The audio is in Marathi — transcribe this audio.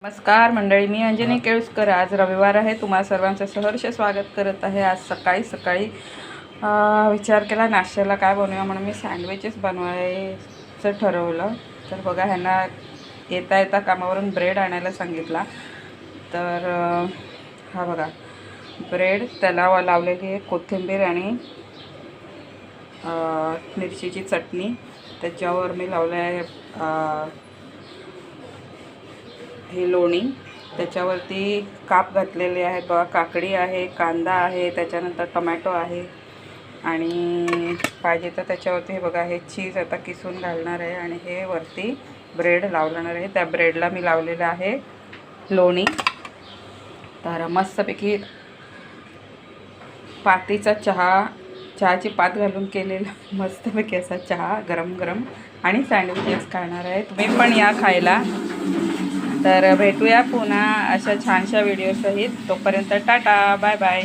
नमस्कार मंडळी, मी अंजनी केळुसकर. आज रविवार आहे. तुम्हा सर्वांचं सहर्ष स्वागत करत आहे. आज सकाळी सकाळी विचार केला नाश्त्याला काय बनवूया म्हणून मी सँडविचेस बनवायचं ठरवलं. तर बघा, ह्यांना येता येता कामावरून ब्रेड आणायला सांगितला. तर हा बघा ब्रेड, त्याला लावलेली आहे कोथिंबीर आणि मिरचीची चटणी. त्याच्यावर मी लावलं आहे हे लोणी. त्याच्यावरती काप घातलेले आहेत बघा, काकडी आहे, कांदा आहे, त्याच्यानंतर टोमॅटो आहे आणि पाहिजे तर त्याच्यावरती हे बघा हे चीज आता किसून घालणार आहे आणि हे वरती ब्रेड लावणार आहे. त्या ब्रेडला मी लावलेलं आहे लोणी. तर मस्तपैकी पातीचा चहाची पात घालून केलेला मस्तपैकी असा चहा गरम गरम आणि सँडविचेस खाणार आहे. तुम्ही पण या खायला. तर भेटूया पुन्हा अशा छानशा व्हिडिओसहित. तोपर्यंत टाटा, बाय बाय.